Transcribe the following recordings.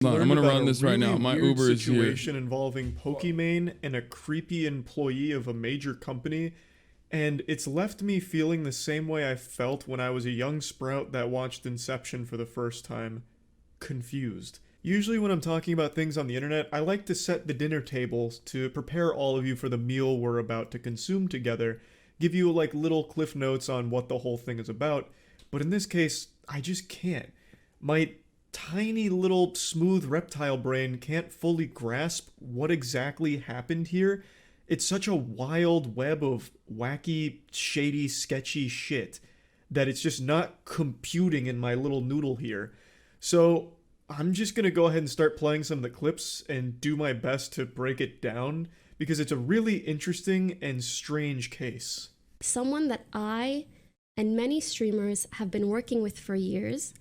No, I'm gonna run this right now. My weird Uber is here. situation involving Pokimane and a creepy employee of a major company, and it's left me feeling the same way I felt when I was a young sprout that watched Inception for the first time. Confused. Usually when I'm talking about things on the internet, I like to set the dinner tables to prepare all of you for the meal we're about to consume together, give you like little cliff notes on what the whole thing is about, but in this case, I just can't. My tiny little smooth reptile brain can't fully grasp what exactly happened here. It's such a wild web of wacky, shady, sketchy shit that it's just not computing in my little noodle here. So I'm just gonna go ahead and start playing some of the clips and do my best to break it down because it's a really interesting and strange case. Someone that I and many streamers have been working with for years,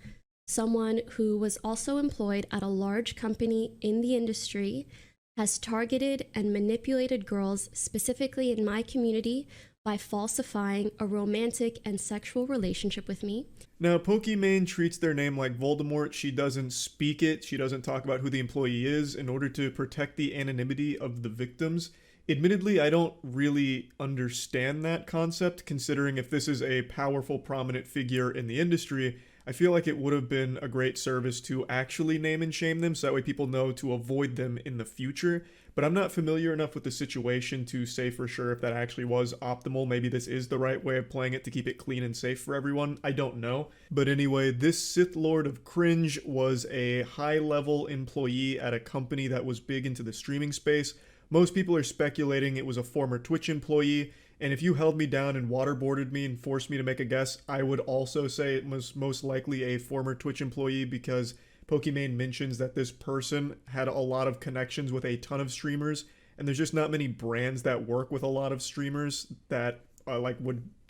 someone who was also employed at a large company in the industry, has targeted and manipulated girls, specifically in my community, by falsifying a romantic and sexual relationship with me. Now, Pokimane treats their name like Voldemort. She doesn't speak it. She doesn't talk about who the employee is in order to protect the anonymity of the victims. Admittedly, I don't really understand that concept, considering if this is a powerful, prominent figure in the industry, I feel like it would have been a great service to actually name and shame them so that way people know to avoid them in the future. But I'm not familiar enough with the situation to say for sure if that actually was optimal. Maybe this is the right way of playing it to keep it clean and safe for everyone. I don't know. But anyway, this Sith Lord of Cringe was a high-level employee at a company that was big into the streaming space. Most people are speculating it was a former Twitch employee. And if you held me down and waterboarded me and forced me to make a guess, I would also say it was most likely a former Twitch employee because Pokimane mentions that this person had a lot of connections with a ton of streamers, and there's just not many brands that work with a lot of streamers that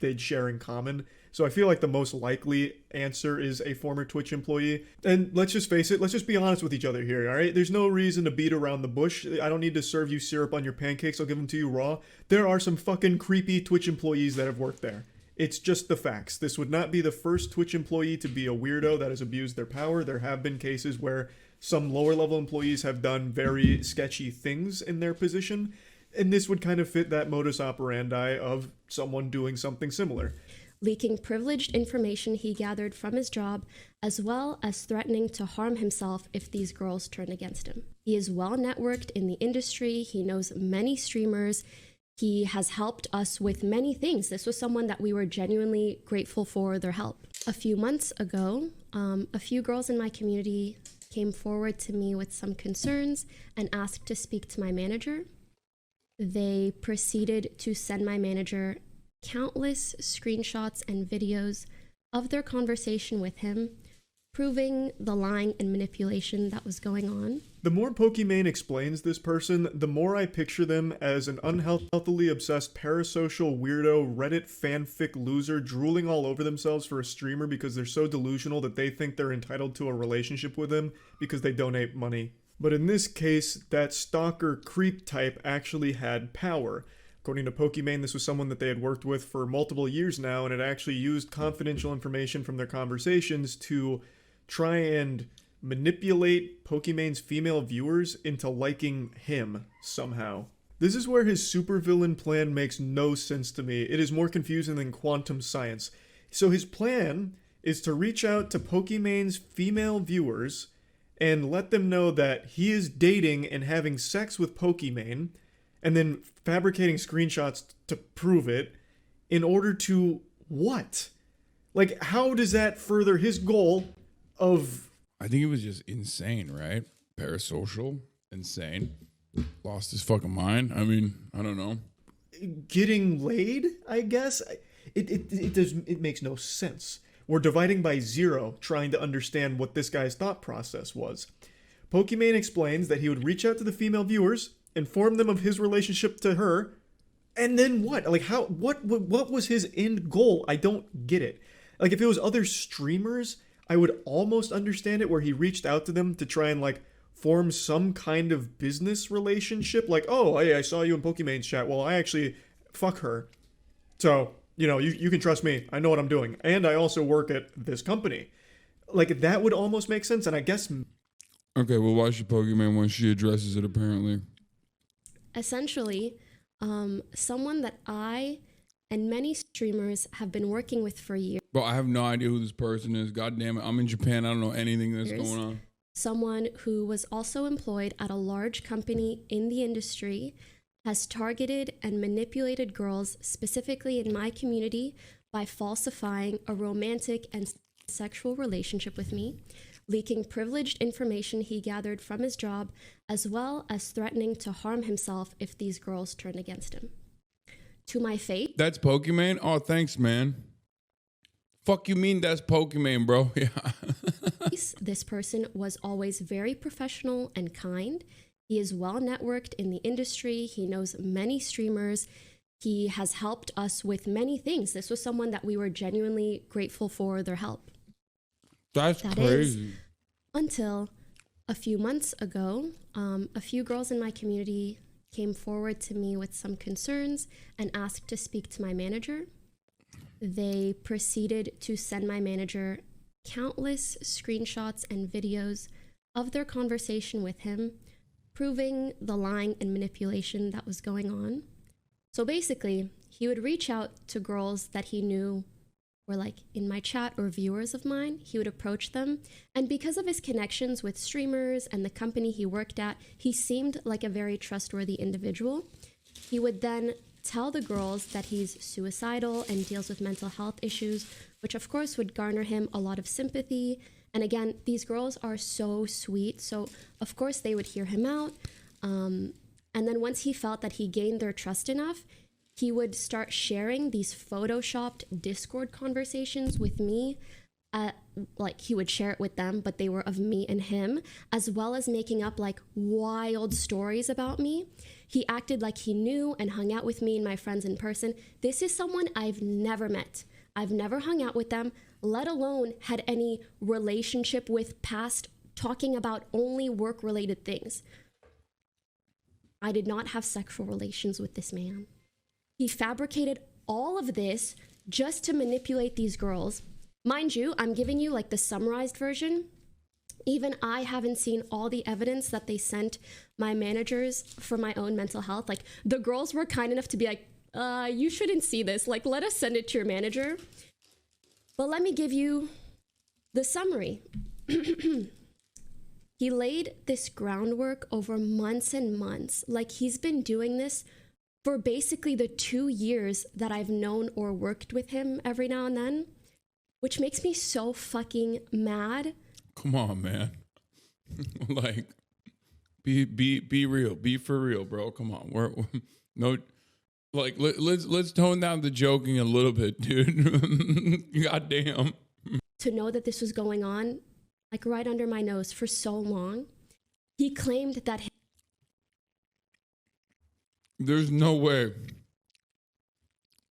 they'd share in common. So I feel like the most likely answer is a former Twitch employee. And let's just face it, let's just be honest with each other here, all right? There's no reason to beat around the bush. I don't need to serve you syrup on your pancakes. I'll give them to you raw. There are some fucking creepy Twitch employees that have worked there. It's just the facts. This would not be the first Twitch employee to be a weirdo that has abused their power. There have been cases where some lower level employees have done very sketchy things in their position. And this would kind of fit that modus operandi of someone doing something similar. Leaking privileged information he gathered from his job, as well as threatening to harm himself if these girls turned against him. He is well networked in the industry. He knows many streamers. He has helped us with many things. This was someone that we were genuinely grateful for their help. A few months ago, a few girls in my community came forward to me with some concerns and asked to speak to my manager. They proceeded to send my manager countless screenshots and videos of their conversation with him, proving the lying and manipulation that was going on. The more Pokimane explains this person, the more I picture them as an unhealthily obsessed parasocial weirdo Reddit fanfic loser drooling all over themselves for a streamer because they're so delusional that they think they're entitled to a relationship with him because they donate money. But in this case, that stalker creep type actually had power. According to Pokimane, this was someone that they had worked with for multiple years now and had actually used confidential information from their conversations to try and manipulate Pokimane's female viewers into liking him somehow. This is where his supervillain plan makes no sense to me. It is more confusing than quantum science. So his plan is to reach out to Pokimane's female viewers and let them know that he is dating and having sex with Pokimane, and then fabricating screenshots to prove it in order to what? Like, how does that further his goal of... I think it was just insane, right? Parasocial, insane. Lost his fucking mind. I mean, I don't know. Getting laid, I guess? It makes no sense. We're dividing by zero, trying to understand what this guy's thought process was. Pokimane explains that he would reach out to the female viewers, inform them of his relationship to her, and then what? Like, how? What was his end goal? I don't get it. Like, if it was other streamers, I would almost understand it, where he reached out to them to try and, like, form some kind of business relationship. Like, oh, hey, I saw you in Pokimane's chat. Well, I actually fuck her. So, you know, you can trust me. I know what I'm doing. And I also work at this company. Like, that would almost make sense, and I guess... Okay, well, watch the Pokimane when she addresses it, apparently. Essentially, someone that I and many streamers have been working with for years. Bro, I have no idea who this person is. God damn it. I'm in Japan. I don't know anything that's going on. Someone who was also employed at a large company in the industry has targeted and manipulated girls, specifically in my community, by falsifying a romantic and sexual relationship with me, leaking privileged information he gathered from his job, as well as threatening to harm himself if these girls turned against him. To my face. That's Pokimane? Oh, thanks, man. Fuck you mean that's Pokimane, bro? Yeah. This person was always very professional and kind. He is well networked in the industry. He knows many streamers. He has helped us with many things. This was someone that we were genuinely grateful for their help. That's crazy. Until a few months ago, a few girls in my community came forward to me with some concerns and asked to speak to my manager. They proceeded to send my manager countless screenshots and videos of their conversation with him, proving the lying and manipulation that was going on. So basically, he would reach out to girls that he knew were like in my chat or viewers of mine. He would approach them. And because of his connections with streamers and the company he worked at, he seemed like a very trustworthy individual. He would then tell the girls that he's suicidal and deals with mental health issues, which of course would garner him a lot of sympathy. And again, these girls are so sweet. So of course they would hear him out. And then once he felt that he gained their trust enough, he would start sharing these photoshopped Discord conversations with me. Like he would share it with them, but they were of me and him, as well as making up like wild stories about me. He acted like he knew and hung out with me and my friends in person. This is someone I've never met. I've never hung out with them, let alone had any relationship with past, talking about only work-related things. I did not have sexual relations with this man. He fabricated all of this just to manipulate these girls. Mind you, I'm giving you like the summarized version. Even I haven't seen all the evidence that they sent my managers for my own mental health. Like the girls were kind enough to be like, you shouldn't see this. Like, let us send it to your manager. But let me give you the summary. He laid this groundwork over months and months. Like he's been doing this for basically the 2 years that I've known or worked with him every now and then, which makes me so fucking mad. Come on, man. Like, be real. Be for real, bro. Come on. We're no, like, let's tone down the joking a little bit, dude. Goddamn. To know that this was going on, like right under my nose for so long, he claimed that There's no way.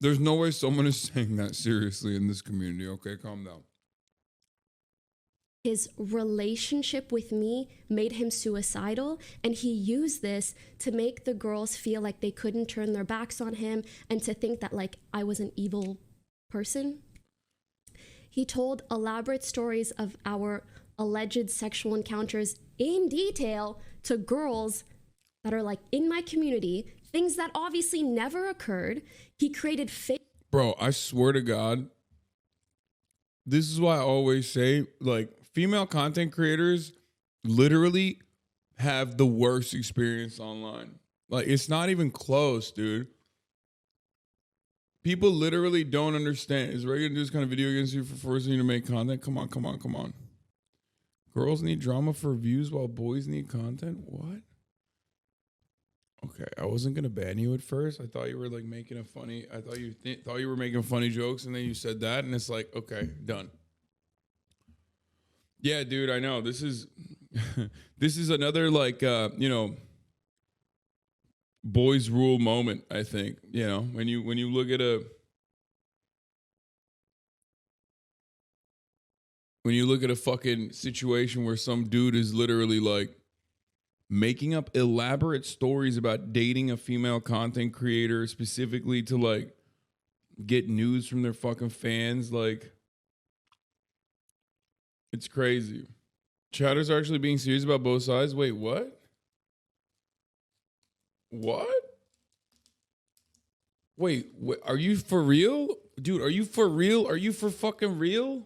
There's no way someone is saying that seriously in this community. Okay, calm down. his relationship with me made him suicidal, and he used this to make the girls feel like they couldn't turn their backs on him and to think that like I was an evil person. He told elaborate stories of our alleged sexual encounters in detail to girls that are like in my community, things that obviously never occurred. He created fake. Bro, I swear to God, this is why I always say, like, female content creators literally have the worst experience online. Like, it's not even close, dude. People literally don't understand. Is Ray gonna do this kind of video against you for forcing you to make content? Come on, come on, come on. Girls need drama for views while boys need content? What? Okay, I wasn't gonna ban you at first. I thought you were like making a funny. I thought you thought you were making funny jokes, and then you said that, and it's like, okay, done. Yeah, dude, I know. This is this is another like boys rule moment, I think. You know, when you look at a fucking situation where some dude is literally like making up elaborate stories about dating a female content creator specifically to like get news from their fucking fans, like, it's crazy. Chatters are actually being serious about both sides. Wait, what? What? Wait, are you for real? Dude, are you for real? Are you for fucking real?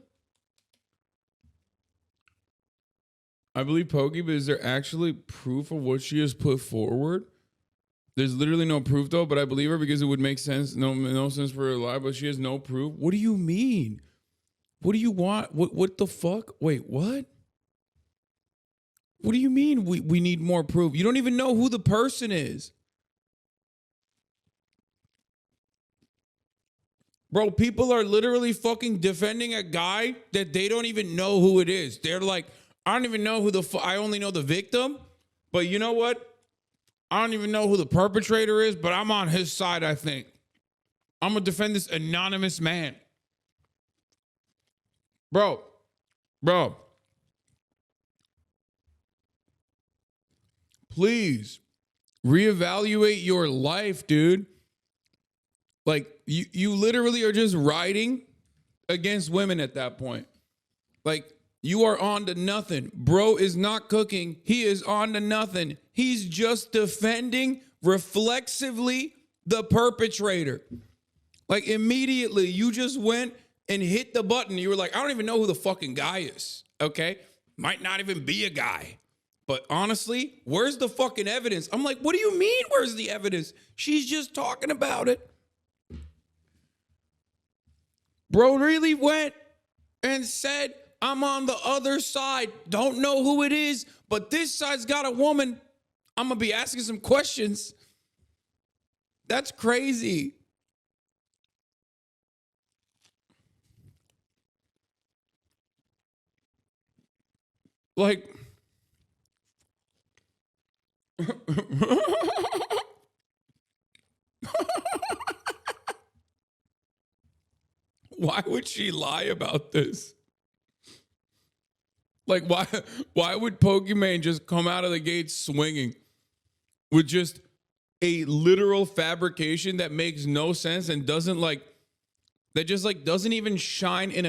I believe Pokey, but is there actually proof of what she has put forward? There's literally no proof though, but I believe her because it would make sense. No sense for her to lie, but she has no proof. What do you mean? What do you want? What the fuck? Wait, what? What do you mean we need more proof? You don't even know who the person is. Bro, people are literally fucking defending a guy that they don't even know who it is. They're like, I don't even know who I only know the victim. But you know what? I don't even know who the perpetrator is, but I'm on his side, I think. I'm going to defend this anonymous man. Bro. Please reevaluate your life, dude. Like, you literally are just riding against women at that point. Like, you are on to nothing. Bro is not cooking. He is on to nothing. He's just defending reflexively the perpetrator. Like, immediately, you just went and hit the button. You were like, I don't even know who the fucking guy is, okay? Might not even be a guy. But honestly, where's the fucking evidence? I'm like, what do you mean, where's the evidence? She's just talking about it. Bro really went and said, I'm on the other side. Don't know who it is, but this side's got a woman. I'm going to be asking some questions. That's crazy. Like, why would she lie about this? Like, why would Pokimane just come out of the gate swinging with just a literal fabrication that makes no sense and doesn't doesn't even shine in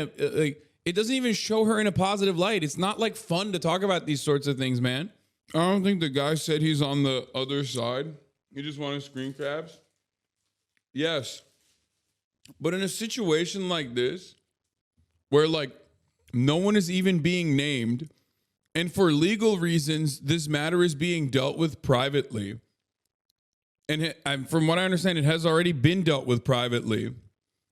it doesn't even show her in a positive light. It's not like fun to talk about these sorts of things, man. I don't think the guy said he's on the other side. He just wanted screen grabs. Yes. But in a situation like this, where like no one is even being named, and for legal reasons, this matter is being dealt with privately. And from what I understand, it has already been dealt with privately.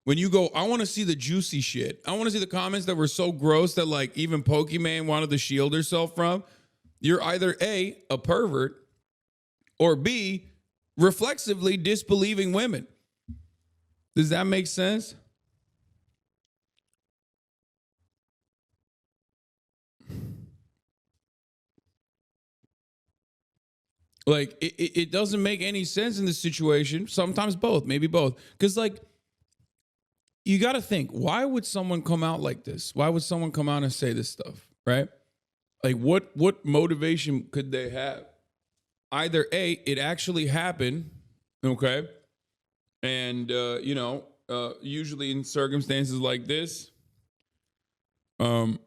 When you go, I want to see the juicy shit. I want to see the comments that were so gross that like even Pokimane wanted to shield herself from. You're either A, a pervert, or B, reflexively disbelieving women. Does that make sense? Like, it doesn't make any sense in this situation. Sometimes both, maybe both. Because, like, you got to think, why would someone come out like this? Why would someone come out and say this stuff, right? Like, what motivation could they have? Either A, it actually happened, okay? And, usually in circumstances like this, oh,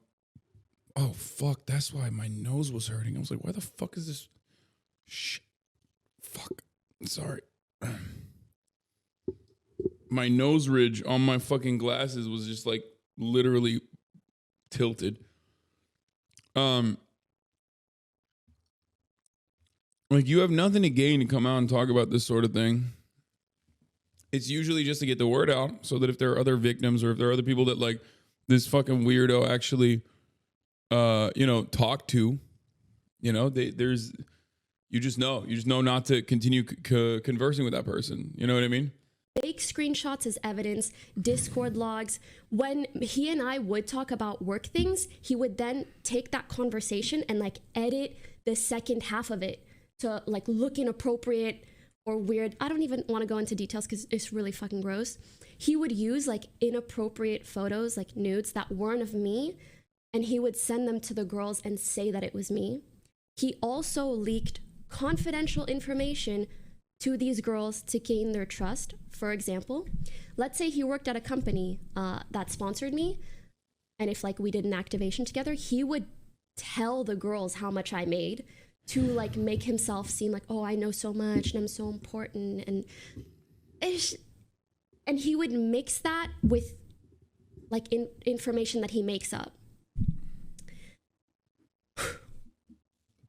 fuck, that's why my nose was hurting. I was like, why the fuck is this? Fuck. Sorry. My nose ridge on my fucking glasses was just like literally tilted. Like you have nothing to gain to come out and talk about this sort of thing. It's usually just to get the word out so that if there are other victims or if there are other people that like this fucking weirdo actually, talk to, you just know not to continue conversing with that person. You know what I mean? Fake screenshots as evidence, Discord logs. When he and I would talk about work things, he would then take that conversation and like edit the second half of it to like look inappropriate or weird. I don't even want to go into details because it's really fucking gross. He would use like inappropriate photos, like nudes that weren't of me, and he would send them to the girls and say that it was me. He also leaked confidential information to these girls to gain their trust. For example, let's say he worked at a company that sponsored me, and if like we did an activation together, he would tell the girls how much I made to like make himself seem like, oh, I know so much and I'm so important. And he would mix that with like information that he makes up.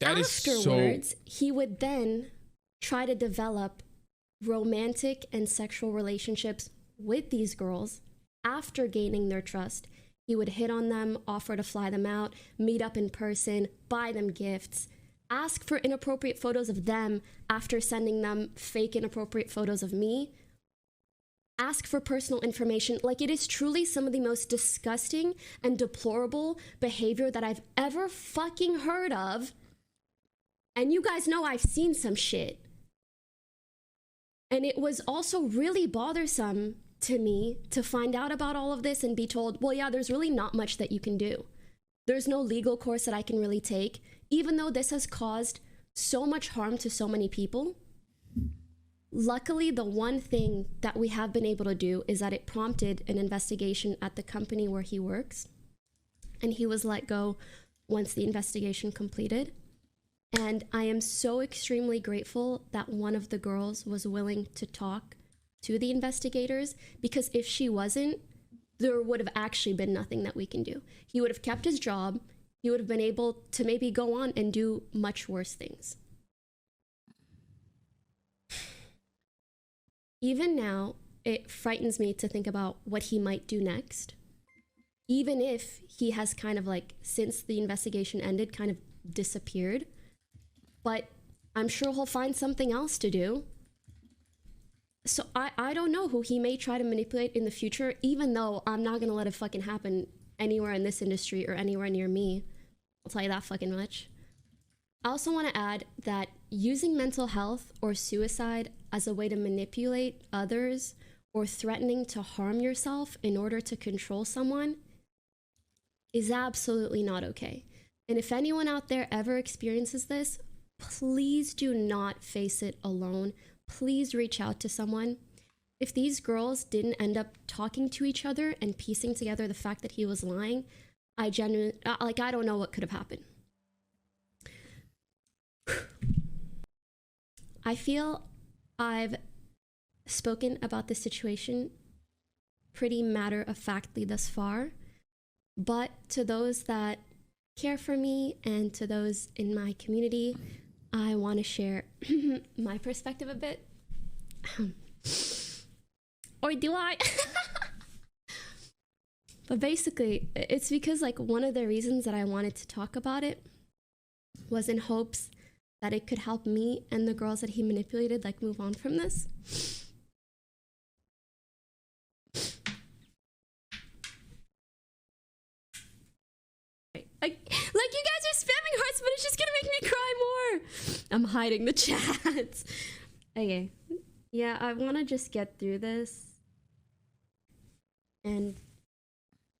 Afterwards, he would then try to develop romantic and sexual relationships with these girls. After gaining their trust, he would hit on them, offer to fly them out, meet up in person, buy them gifts, ask for inappropriate photos of them after sending them fake inappropriate photos of me, ask for personal information. Like, it is truly some of the most disgusting and deplorable behavior that I've ever fucking heard of. And you guys know I've seen some shit. And it was also really bothersome to me to find out about all of this and be told, well, yeah, there's really not much that you can do. There's no legal course that I can really take, even though this has caused so much harm to so many people. Luckily, the one thing that we have been able to do is that it prompted an investigation at the company where he works. And he was let go once the investigation completed. And I am so extremely grateful that one of the girls was willing to talk to the investigators, because if she wasn't, there would have actually been nothing that we can do. He would have kept his job. He would have been able to maybe go on and do much worse things. Even now, it frightens me to think about what he might do next. Even if he has kind of like, since the investigation ended, kind of disappeared. But I'm sure he'll find something else to do. So I don't know who he may try to manipulate in the future, even though I'm not going to let it fucking happen anywhere in this industry or anywhere near me. I'll tell you that fucking much. I also want to add that using mental health or suicide as a way to manipulate others or threatening to harm yourself in order to control someone is absolutely not okay. And if anyone out there ever experiences this, please do not face it alone. Please reach out to someone. If these girls didn't end up talking to each other and piecing together the fact that he was lying, I don't know what could have happened. I feel I've spoken about this situation pretty matter-of-factly thus far, but to those that care for me and to those in my community, I want to share my perspective a bit. Or do I? But basically, it's because like one of the reasons that I wanted to talk about it was in hopes that it could help me and the girls that he manipulated like move on from this. Like you guys are spamming hearts, but it's just gonna make me cry more. I'm hiding the chats. Okay. Yeah, I want to just get through this. And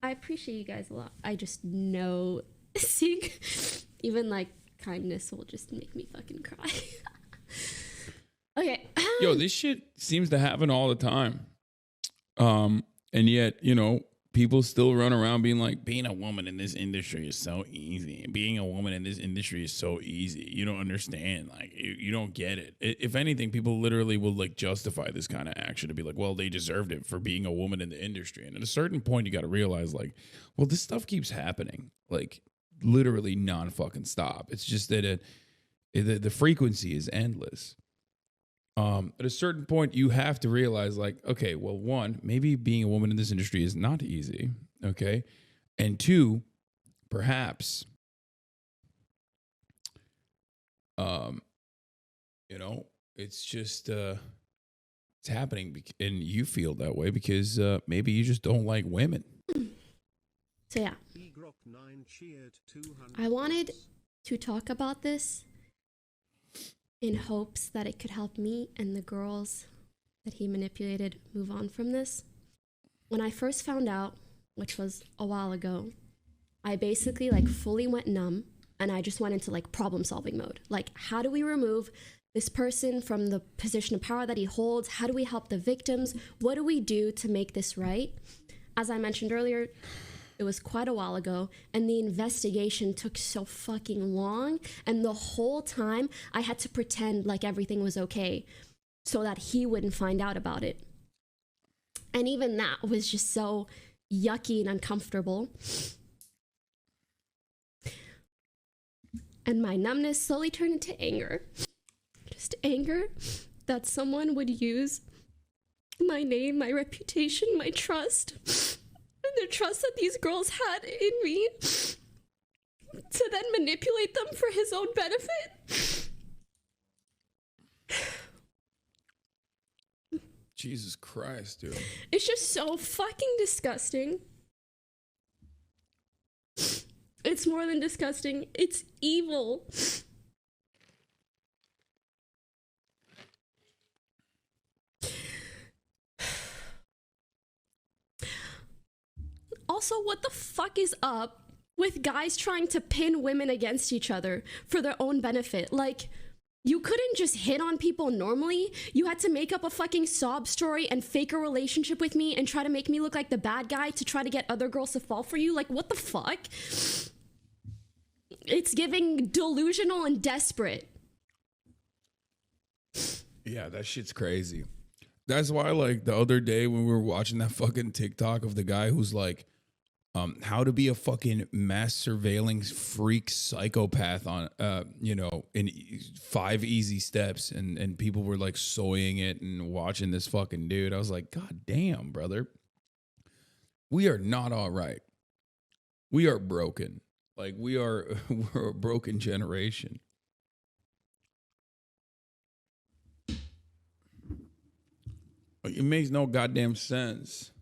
I appreciate you guys a lot. I just know seeing even like kindness will just make me fucking cry. Okay. Yo, this shit seems to happen all the time. And yet, you know, people still run around being like, being a woman in this industry is so easy. Being a woman in this industry is so easy. You don't understand. Like, you don't get it. If anything, people literally will like justify this kind of action to be like, well, they deserved it for being a woman in the industry. And at a certain point, you got to realize like, well, this stuff keeps happening. Like, literally non-fucking stop. It's just that the frequency is endless. At a certain point, you have to realize, like, okay, well, one, maybe being a woman in this industry is not easy, okay? And two, perhaps, you know, it's just, it's happening, and you feel that way because maybe you just don't like women. So, yeah. I wanted to talk about this in hopes that it could help me and the girls that he manipulated move on from this. When I first found out, which was a while ago, I basically like fully went numb and I just went into like problem solving mode. Like, how do we remove this person from the position of power that he holds? How do we help the victims? What do we do to make this right? As I mentioned earlier, It was quite a while ago, and the investigation took so fucking long, and the whole time I had to pretend like everything was okay so that he wouldn't find out about it. And even that was just so yucky and uncomfortable. And my numbness slowly turned into anger. Just anger that someone would use my name, my reputation, my trust, and the trust that these girls had in me to then manipulate them for his own benefit. Jesus Christ, dude. It's just so fucking disgusting. It's more than disgusting. It's evil. Also, what the fuck is up with guys trying to pin women against each other for their own benefit? Like, you couldn't just hit on people normally. You had to make up a fucking sob story and fake a relationship with me and try to make me look like the bad guy to try to get other girls to fall for you. Like, what the fuck? It's giving delusional and desperate. Yeah, that shit's crazy. That's why, like, the other day when we were watching that fucking TikTok of the guy who's like, how to be a fucking mass surveilling freak psychopath on, in 5 easy steps. And people were like soying it and watching this fucking dude. I was like, God damn, brother. We are not all right. We are broken. Like, we're a broken generation. It makes no goddamn sense.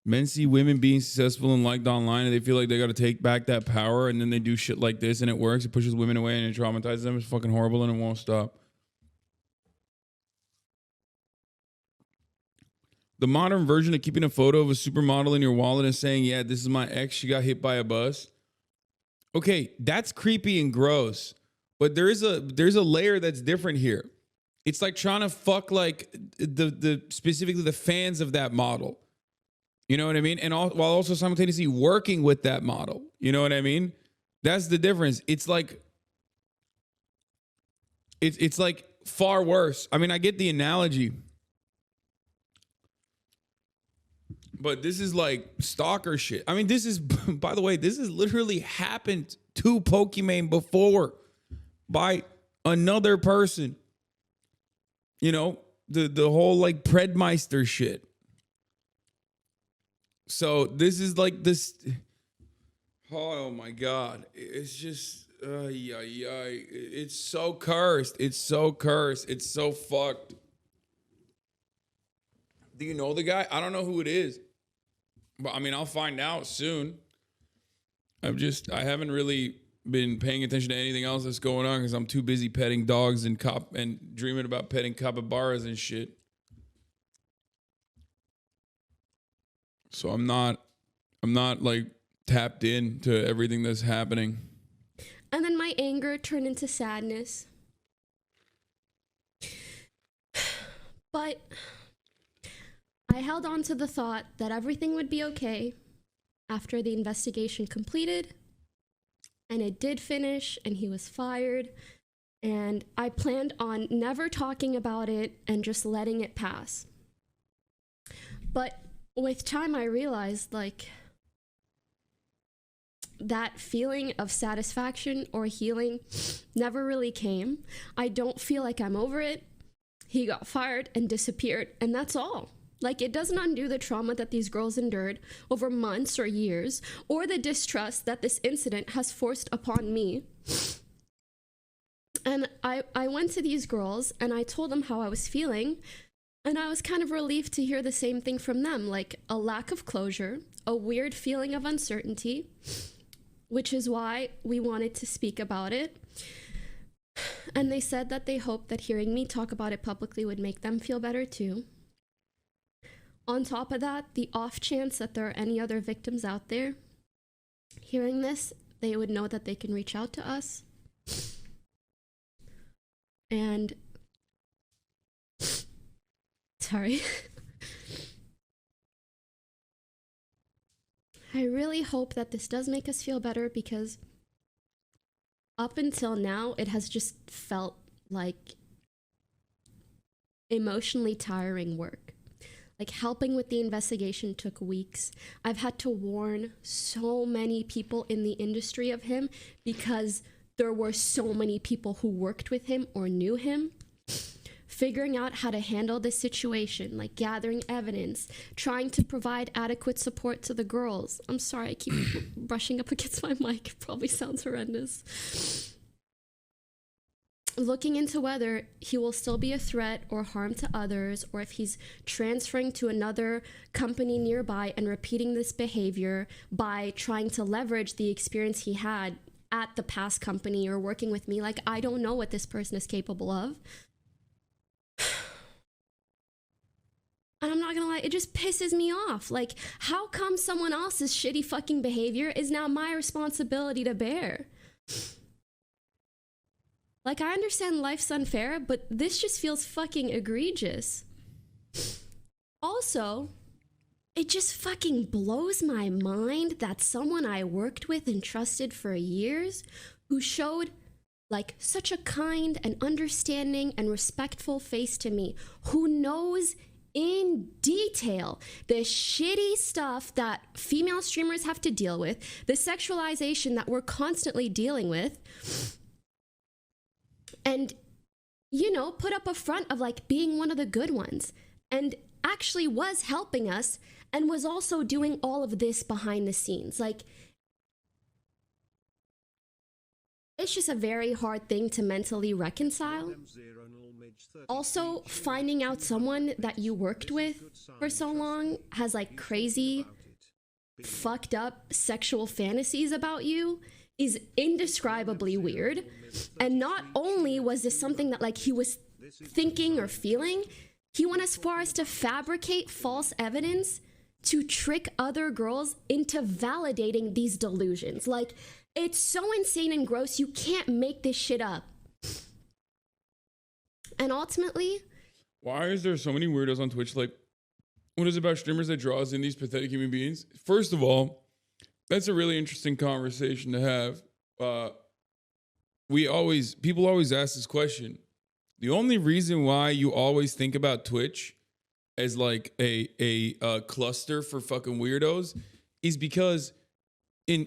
Men see women being successful and liked online, and they feel like they got to take back that power, and then they do shit like this, and it works. It pushes women away, and it traumatizes them. It's fucking horrible, and it won't stop. The modern version of keeping a photo of a supermodel in your wallet and saying, yeah, this is my ex, she got hit by a bus. Okay, that's creepy and gross, but there's a layer that's different here. It's like trying to fuck like the specifically the fans of that model. You know what I mean? And while also simultaneously working with that model. You know what I mean? That's the difference. It's like it's like far worse. I mean, I get the analogy. But this is like stalker shit. I mean, this is, by the way, this has literally happened to Pokimane before by another person. You know, the whole like Predmeister shit. So this is like this. Oh my God. It's just, it's so cursed. It's so cursed. It's so fucked. Do you know the guy? I don't know who it is. But I mean, I'll find out soon. I haven't really been paying attention to anything else that's going on because I'm too busy petting dogs and dreaming about petting capybaras and shit. So I'm not like tapped into everything that's happening. And then my anger turned into sadness. But I held on to the thought that everything would be okay after the investigation completed. And it did finish, and he was fired. And I planned on never talking about it and just letting it pass. But with time, I realized, like, that feeling of satisfaction or healing never really came. I don't feel like I'm over it. He got fired and disappeared, and that's all. Like, it doesn't undo the trauma that these girls endured over months or years, or the distrust that this incident has forced upon me. And I went to these girls and I told them how I was feeling, and I was kind of relieved to hear the same thing from them, like a lack of closure, a weird feeling of uncertainty, which is why we wanted to speak about it. And they said that they hoped that hearing me talk about it publicly would make them feel better too. On top of that, the off chance that there are any other victims out there hearing this, they would know that they can reach out to us. And sorry. I really hope that this does make us feel better, because up until now, it has just felt like emotionally tiring work. Like, helping with the investigation took weeks. I've had to warn so many people in the industry of him because there were so many people who worked with him or knew him. Figuring out how to handle this situation, like gathering evidence, trying to provide adequate support to the girls. I'm sorry, I keep brushing up against my mic. It probably sounds horrendous. Looking into whether he will still be a threat or harm to others, or if he's transferring to another company nearby and repeating this behavior by trying to leverage the experience he had at the past company or working with me. Like, I don't know what this person is capable of. And I'm not gonna lie, it just pisses me off. Like, how come someone else's shitty fucking behavior is now my responsibility to bear? Like, I understand life's unfair, but this just feels fucking egregious. Also, it just fucking blows my mind that someone I worked with and trusted for years, who showed like such a kind and understanding and respectful face to me, who knows in detail the shitty stuff that female streamers have to deal with, the sexualization that we're constantly dealing with, and, you know, put up a front of like being one of the good ones, and actually was helping us and was also doing all of this behind the scenes. Like, it's just a very hard thing to mentally reconcile. Also, finding out someone that you worked with for so long has like crazy, fucked up sexual fantasies about you is indescribably weird. And not only was this something that like he was thinking or feeling, he went as far as to fabricate false evidence to trick other girls into validating these delusions. Like, it's so insane and gross, you can't make this shit up. And ultimately, why is there so many weirdos on Twitch? Like, what is it about streamers that draws in these pathetic human beings? First of all, that's a really interesting conversation to have. People always ask this question. The only reason why you always think about Twitch as like a cluster for fucking weirdos is because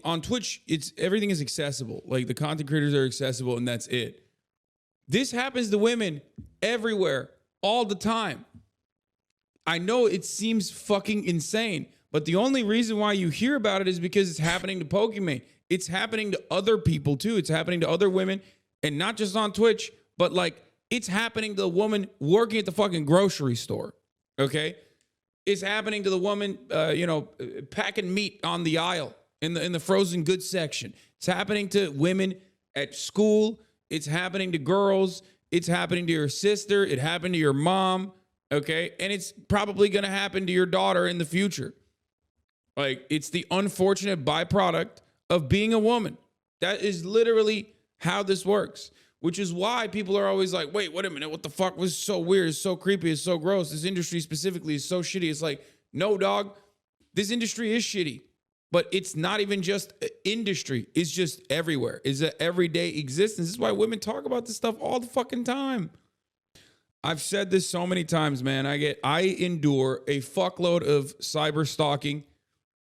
on Twitch, everything is accessible. Like, the content creators are accessible, and that's it. This happens to women everywhere, all the time. I know it seems fucking insane, but the only reason why you hear about it is because it's happening to Pokimane. It's happening to other people too. It's happening to other women, and not just on Twitch, but like, it's happening to the woman working at the fucking grocery store. Okay, it's happening to the woman, packing meat on the aisle in the frozen goods section. It's happening to women at school. It's happening to girls. It's happening to your sister. It happened to your mom. Okay, and it's probably gonna happen to your daughter in the future. Like, it's the unfortunate byproduct of being a woman. That is literally how this works. Which is why people are always like, wait a minute, what the fuck was so weird? It's so creepy. It's so gross. This industry specifically is so shitty. It's like, no, dog, this industry is shitty. But it's not even just industry. It's just everywhere. It's an everyday existence. This is why women talk about this stuff all the fucking time. I've said this so many times, man. I endure a fuckload of cyber stalking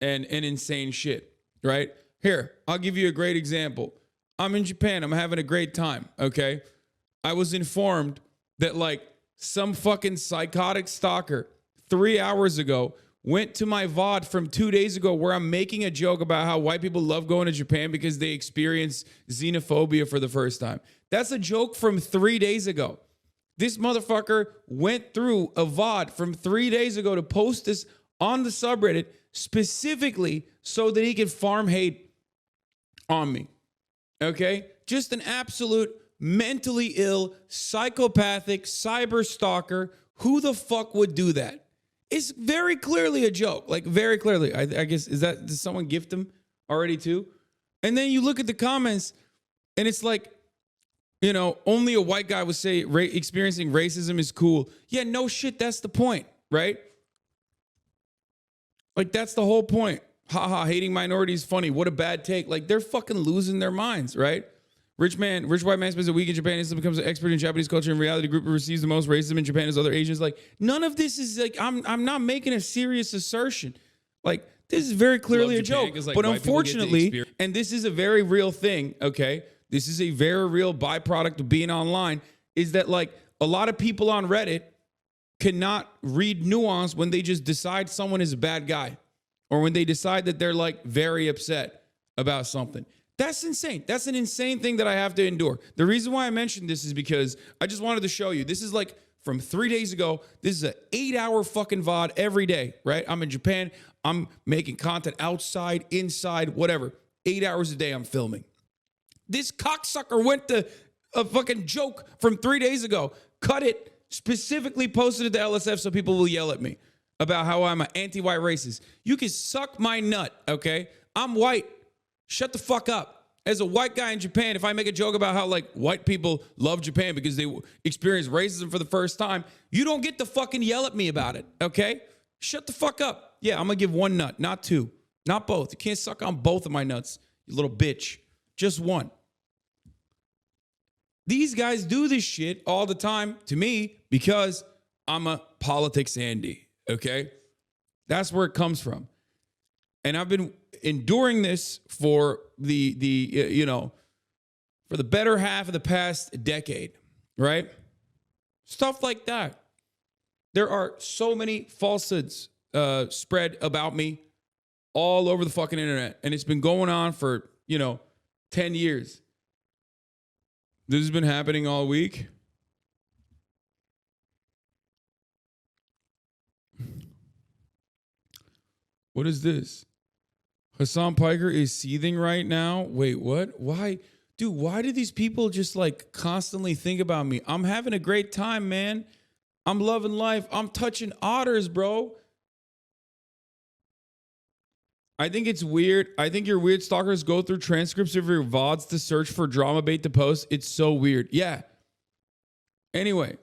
and insane shit, right? Here, I'll give you a great example. I'm in Japan. I'm having a great time, okay? I was informed that like some fucking psychotic stalker 3 hours ago went to my VOD from 2 days ago where I'm making a joke about how white people love going to Japan because they experience xenophobia for the first time. That's a joke from 3 days ago. This motherfucker went through a VOD from 3 days ago to post this on the subreddit specifically so that he could farm hate on me. Okay? Just an absolute mentally ill, psychopathic cyber stalker. Who the fuck would do that? It's very clearly a joke. Like, very clearly. I guess, did someone gift him already too? And then you look at the comments and it's like, you know, only a white guy would say experiencing racism is cool. Yeah, no shit. That's the point, right? Like, that's the whole point. Haha, hating minorities funny. What a bad take. Like, they're fucking losing their minds, right? Rich white man spends a week in Japan, instantly becomes an expert in Japanese culture and reality. Group who receives the most racism in Japan as other Asians. Like, none of this is like, I'm not making a serious assertion. Like, this is very clearly a joke. Like, but unfortunately, and this is a very real thing, okay? This is a very real byproduct of being online, is that like a lot of people on Reddit cannot read nuance when they just decide someone is a bad guy, or when they decide that they're like very upset about something. That's insane. That's an insane thing that I have to endure. The reason why I mentioned this is because I just wanted to show you. This is like from 3 days ago. This is an 8-hour fucking VOD every day, right? I'm in Japan. I'm making content outside, inside, whatever. 8 hours a day I'm filming. This cocksucker went to a fucking joke from 3 days ago, cut it, specifically posted it to LSF so people will yell at me about how I'm an anti-white racist. You can suck my nut, okay? I'm white. Shut the fuck up. As a white guy in Japan, if I make a joke about how like white people love Japan because they experience racism for the first time, you don't get to fucking yell at me about it, okay? Shut the fuck up. Yeah, I'm gonna give one nut, not two, not both. You can't suck on both of my nuts, you little bitch. Just one. These guys do this shit all the time to me because I'm a politics Andy, okay? That's where it comes from. And I've been enduring this for for the better half of the past decade, right? Stuff like that. There are so many falsehoods spread about me all over the fucking internet. And it's been going on for, 10 years. This has been happening all week. What is this? Hassan Piker is seething right now. Wait, what? Why? Dude, why do these people just like constantly think about me? I'm having a great time, man. I'm loving life. I'm touching otters, bro. I think it's weird. I think your weird stalkers go through transcripts of your VODs to search for drama bait to post. It's so weird. Yeah. Anyway,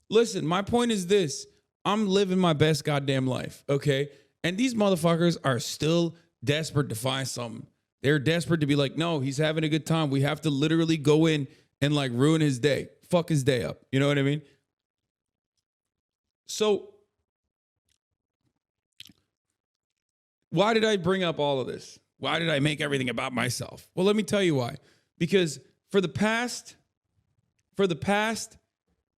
listen, my point is this. I'm living my best goddamn life, okay? And these motherfuckers are still desperate to find something. They're desperate to be like, no, he's having a good time. We have to literally go in and like ruin his day. Fuck his day up. You know what I mean? So why did I bring up all of this? Why did I make everything about myself? Well, let me tell you why. Because for the past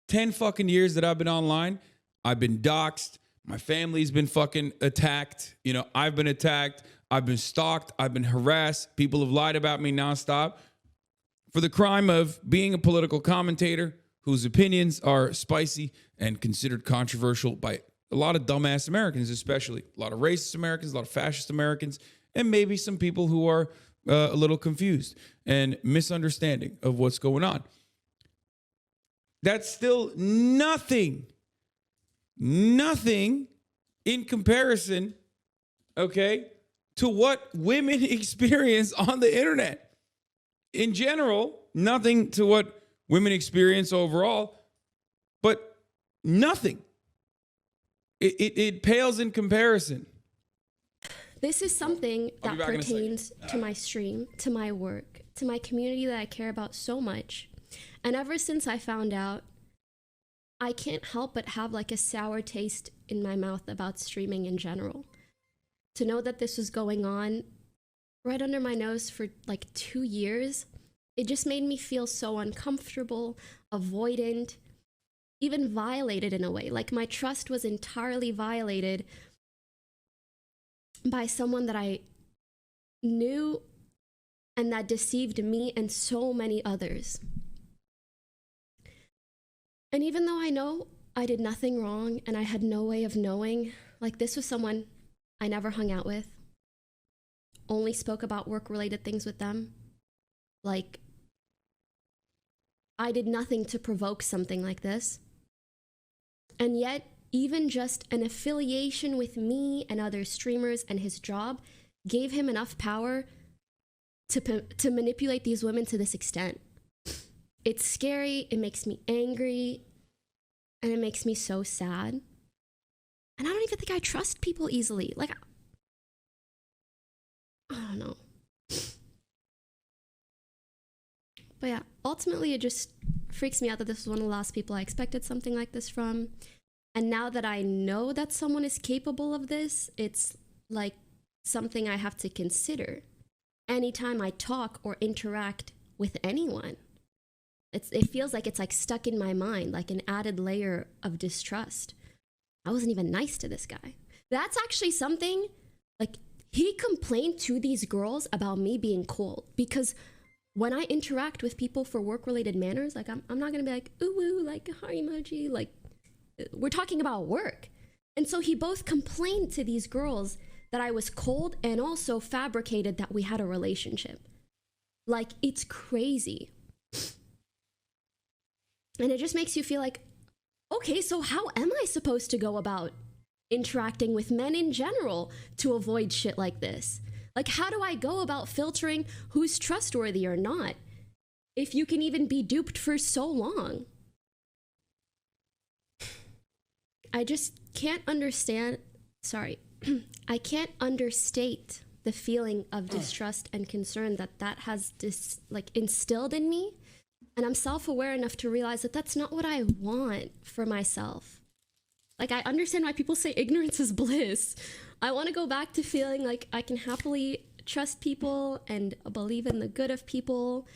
10 fucking years that I've been online, I've been doxxed. My family's been fucking attacked. I've been attacked. I've been stalked. I've been harassed. People have lied about me nonstop for the crime of being a political commentator whose opinions are spicy and considered controversial by a lot of dumbass Americans, especially a lot of racist Americans, a lot of fascist Americans, and maybe some people who are a little confused and misunderstanding of what's going on. That's still nothing in comparison, okay, to what women experience on the internet. In general, nothing to what women experience overall, but nothing. It pales in comparison. This is something that pertains to my stream, to my work, to my community that I care about so much. And ever since I found out, I can't help but have like a sour taste in my mouth about streaming in general. To know that this was going on right under my nose for like 2 years, it just made me feel so uncomfortable, avoidant, even violated in a way. Like my trust was entirely violated by someone that I knew and that deceived me and so many others. And even though I know I did nothing wrong and I had no way of knowing, like this was someone I never hung out with, only spoke about work-related things with them. Like, I did nothing to provoke something like this. And yet, even just an affiliation with me and other streamers and his job gave him enough power to manipulate these women to this extent. It's scary, it makes me angry, and it makes me so sad. And I don't even think I trust people easily. Like, I don't know. But yeah, ultimately it just freaks me out that this was one of the last people I expected something like this from. And now that I know that someone is capable of this, it's like something I have to consider anytime I talk or interact with anyone. It feels like it's like stuck in my mind, like an added layer of distrust. I wasn't even nice to this guy. That's actually something, like, he complained to these girls about me being cold, because when I interact with people for work-related manners, like, I'm not gonna be like, ooh, ooh, like, heart emoji, like, we're talking about work. And so he both complained to these girls that I was cold and also fabricated that we had a relationship. Like, it's crazy. And it just makes you feel like, okay, so how am I supposed to go about interacting with men in general to avoid shit like this? Like, how do I go about filtering who's trustworthy or not if you can even be duped for so long? I just can't understand, I can't understate the feeling of distrust and concern that has instilled in me. And I'm self-aware enough to realize that that's not what I want for myself. Like, I understand why people say ignorance is bliss. I want to go back to feeling like I can happily trust people and believe in the good of people.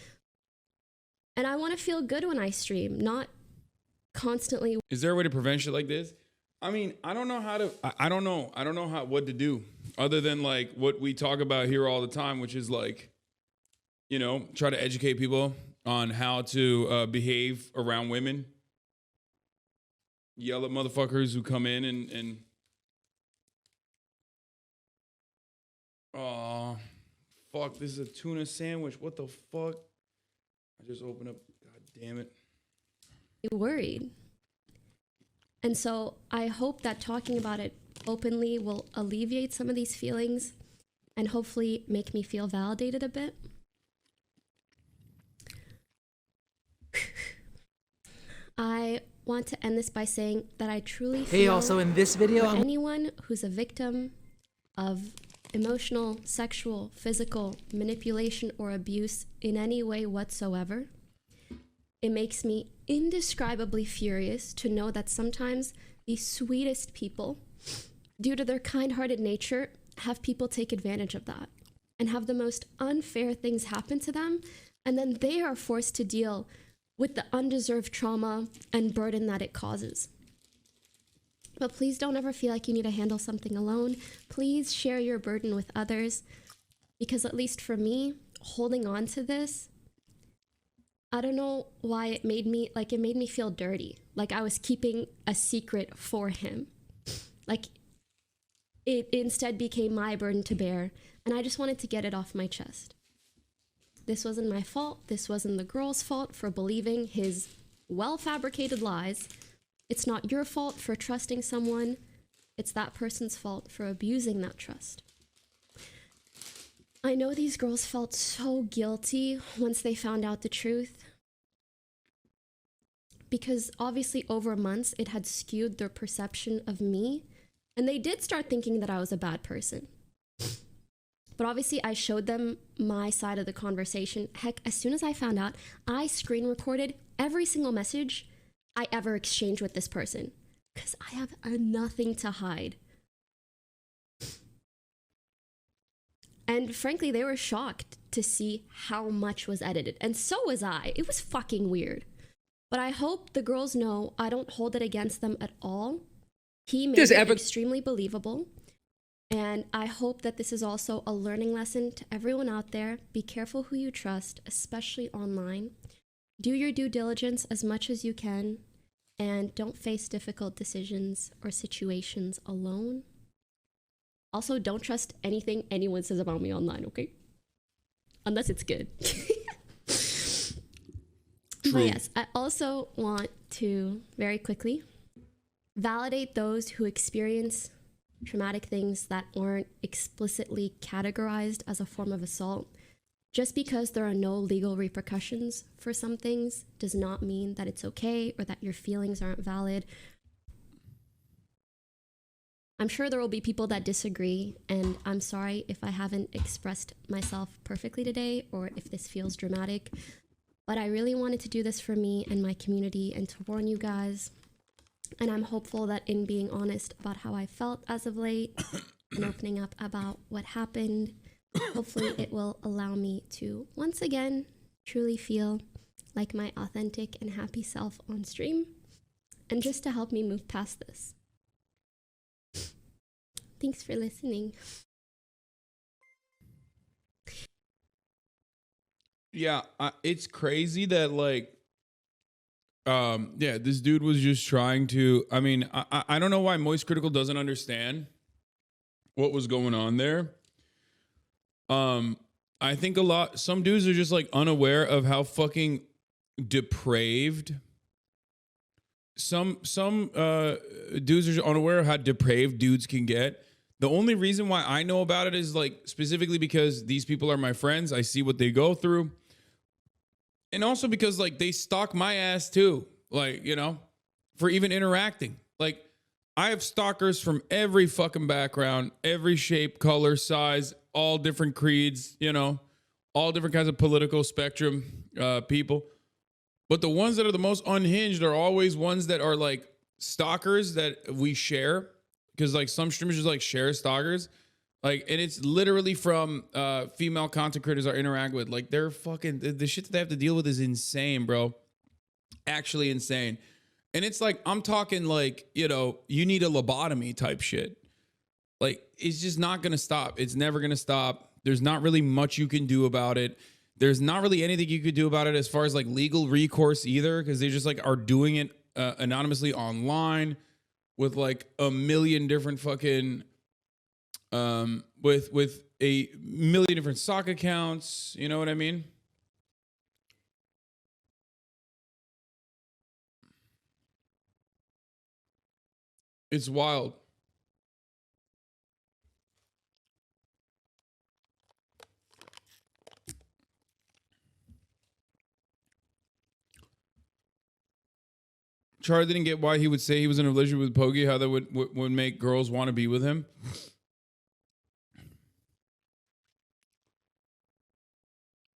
And I want to feel good when I stream, not constantly. Is there a way to prevent shit like this? I mean, I don't know how to, I don't know what to do other than like what we talk about here all the time, which is like, you know, try to educate people on how to behave around women. Yell at motherfuckers who come in and oh, fuck, this is a tuna sandwich. What the fuck? I just opened up. God damn it. Worried. And so I hope that talking about it openly will alleviate some of these feelings and hopefully make me feel validated a bit. I want to end this by saying that I truly feel also in this video, for anyone who's a victim of emotional, sexual, physical manipulation or abuse in any way whatsoever, it makes me indescribably furious to know that sometimes the sweetest people, due to their kind-hearted nature, have people take advantage of that and have the most unfair things happen to them, and then they are forced to deal with the undeserved trauma and burden that it causes. But please don't ever feel like you need to handle something alone. Please share your burden with others, because at least for me, holding on to this, I don't know why it made me feel dirty. Like I was keeping a secret for him. Like it instead became my burden to bear, and I just wanted to get it off my chest. This wasn't my fault. This wasn't the girl's fault for believing his well-fabricated lies. It's not your fault for trusting someone. It's that person's fault for abusing that trust. I know these girls felt so guilty once they found out the truth, because obviously over months it had skewed their perception of me, and they did start thinking that I was a bad person. But obviously I showed them my side of the conversation. Heck, as soon as I found out, I screen recorded every single message I ever exchanged with this person, because I have nothing to hide. And frankly, they were shocked to see how much was edited. And so was I. It was fucking weird. But I hope the girls know I don't hold it against them at all. He made it extremely believable. And I hope that this is also a learning lesson to everyone out there. Be careful who you trust, especially online. Do your due diligence as much as you can. And don't face difficult decisions or situations alone. Also, don't trust anything anyone says about me online, okay? Unless it's good. But yes, I also want to very quickly validate those who experience traumatic things that aren't explicitly categorized as a form of assault. Just because there are no legal repercussions for some things does not mean that it's okay or that your feelings aren't valid. I'm sure there will be people that disagree, and I'm sorry if I haven't expressed myself perfectly today or if this feels dramatic, but I really wanted to do this for me and my community and to warn you guys. And I'm hopeful that in being honest about how I felt as of late and opening up about what happened, hopefully it will allow me to once again truly feel like my authentic and happy self on stream, and just to help me move past this. Thanks for listening. Yeah, it's crazy that like, yeah, this dude was just trying to. I mean, I don't know why Moist Critical doesn't understand what was going on there. I think some dudes are just like unaware of how fucking depraved. Some dudes are unaware of how depraved dudes can get. The only reason why I know about it is like specifically because these people are my friends. I see what they go through. And also because like they stalk my ass too. Like, you know, for even interacting. Like I have stalkers from every fucking background, every shape, color, size, all different creeds, you know, all different kinds of political spectrum people. But the ones that are the most unhinged are always ones that are like stalkers that we share. Because like some streamers just like share stalkers. Like, and it's literally from female content creators I interact with. Like they're fucking, the shit that they have to deal with is insane, bro. Actually insane. And it's like, I'm talking like, you know, you need a lobotomy type shit. Like, it's just not going to stop. It's never going to stop. There's not really much you can do about it. There's not really anything you could do about it as far as like legal recourse either, because they just like are doing it anonymously online with like a million different fucking, with a million different sock accounts. You know what I mean? It's wild. Charlie didn't get why he would say he was in a relationship with Pokey, how that would make girls want to be with him.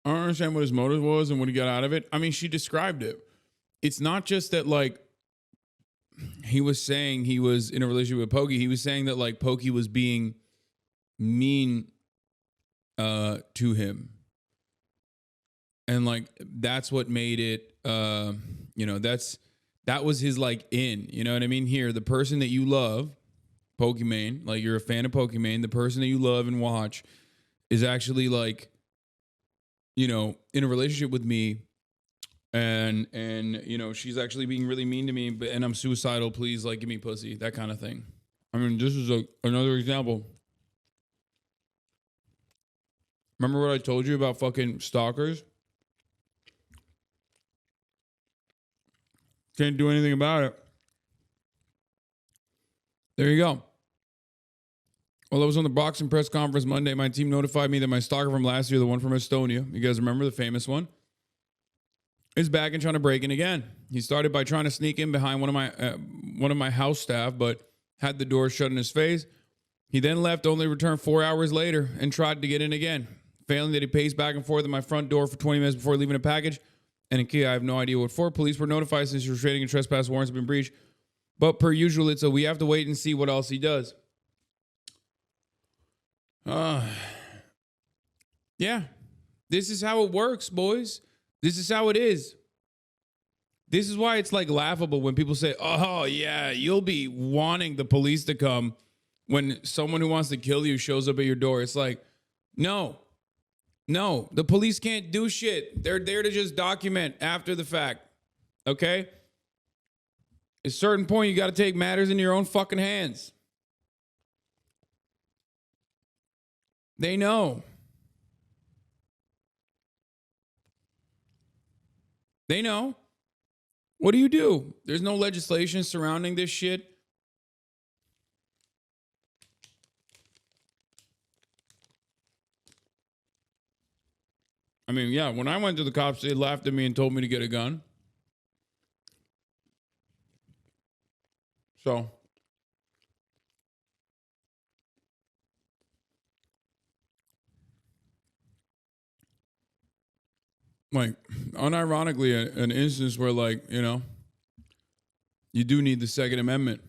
I don't understand what his motive was and what he got out of it. I mean, she described it. It's not just that, like, he was saying he was in a relationship with Pokey. He was saying that, like, Pokey was being mean to him. And, like, that's what made it, you know, that was his, like, in. You know what I mean? Here, the person that you love, Pokimane, like, you're a fan of Pokimane, the person that you love and watch is actually, like, you know, in a relationship with me, and you know, she's actually being really mean to me, and I'm suicidal, please, like, give me pussy, that kind of thing. I mean, this is another example. Remember what I told you about fucking stalkers? Can't do anything about it. There you go. Well, I was on the boxing press conference Monday. My team notified me that my stalker from last year, the one from Estonia, you guys remember the famous one, is back and trying to break in again. He started by trying to sneak in behind one of my house staff, but had the door shut in his face. He then left, only returned 4 hours later, and tried to get in again. Failing that, he paced back and forth at my front door for 20 minutes before leaving a package. And in key, I have no idea what for. Police were notified since restraining and trespass warrants have been breached. But per usual, it's we have to wait and see what else he does. Yeah, this is how it works, boys. This is how it is. This is why it's like laughable when people say, oh yeah, you'll be wanting the police to come when someone who wants to kill you shows up at your door. It's like, no, the police can't do shit. They're there to just document after the fact. Okay? At a certain point, you got to take matters in your own fucking hands. They know. They know. What do you do? There's no legislation surrounding this shit. I mean, yeah, when I went to the cops, they laughed at me and told me to get a gun. So, like unironically an instance where, like, you know, you do need the Second Amendment.